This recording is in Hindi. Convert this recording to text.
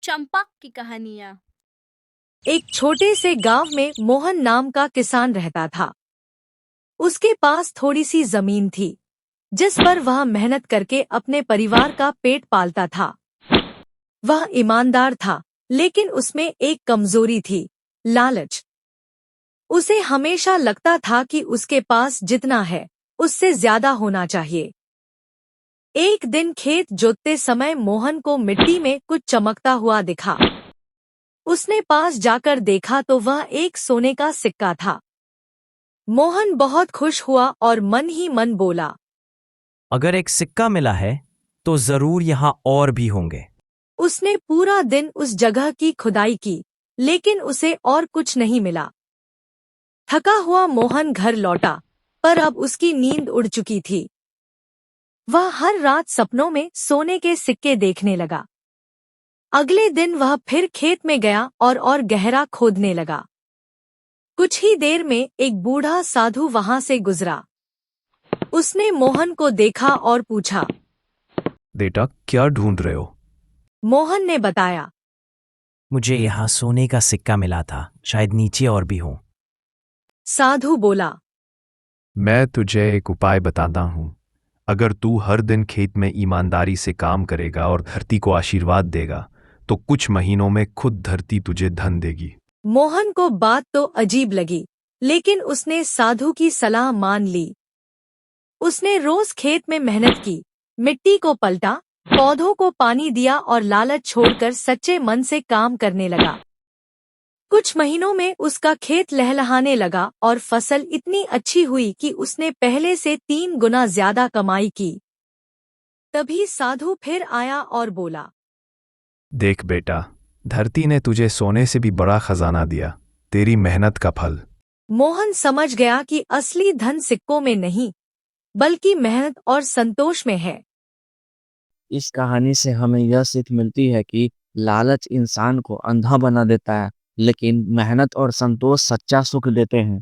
चंपा की कहानियाँ। एक छोटे से गांव में मोहन नाम का किसान रहता था। उसके पास थोड़ी सी जमीन थी, जिस पर वह मेहनत करके अपने परिवार का पेट पालता था। वह ईमानदार था, लेकिन उसमें एक कमजोरी थी, लालच। उसे हमेशा लगता था कि उसके पास जितना है, उससे ज्यादा होना चाहिए। एक दिन खेत जोतते समय मोहन को मिट्टी में कुछ चमकता हुआ दिखा। उसने पास जाकर देखा तो वह एक सोने का सिक्का था। मोहन बहुत खुश हुआ और मन ही मन बोला, अगर एक सिक्का मिला है तो जरूर यहाँ और भी होंगे। उसने पूरा दिन उस जगह की खुदाई की, लेकिन उसे और कुछ नहीं मिला। थका हुआ मोहन घर लौटा, पर अब उसकी नींद उड़ चुकी थी। वह हर रात सपनों में सोने के सिक्के देखने लगा। अगले दिन वह फिर खेत में गया और गहरा खोदने लगा। कुछ ही देर में एक बूढ़ा साधु वहां से गुजरा। उसने मोहन को देखा और पूछा। बेटा, क्या ढूंढ रहे हो? मोहन ने बताया। मुझे यहाँ सोने का सिक्का मिला था, शायद नीचे और भी हो। साधु बोला। मैं तुझे एक उपाय बताता हूँ। अगर तू हर दिन खेत में ईमानदारी से काम करेगा और धरती को आशीर्वाद देगा, तो कुछ महीनों में खुद धरती तुझे धन देगी। मोहन को बात तो अजीब लगी, लेकिन उसने साधु की सलाह मान ली। उसने रोज खेत में मेहनत की, मिट्टी को पलटा, पौधों को पानी दिया और लालच छोड़कर सच्चे मन से काम करने लगा। कुछ महीनों में उसका खेत लहलहाने लगा और फसल इतनी अच्छी हुई कि उसने पहले से 3 गुना ज्यादा कमाई की। तभी साधु फिर आया और बोला। देख बेटा, धरती ने तुझे सोने से भी बड़ा खजाना दिया, तेरी मेहनत का फल। मोहन समझ गया कि असली धन सिक्कों में नहीं, बल्कि मेहनत और संतोष में है। इस कहानी से हमें यह सीख मिलती है कि लालच इंसान को अंधा बना देता है, लेकिन मेहनत और संतोष सच्चा सुख देते हैं।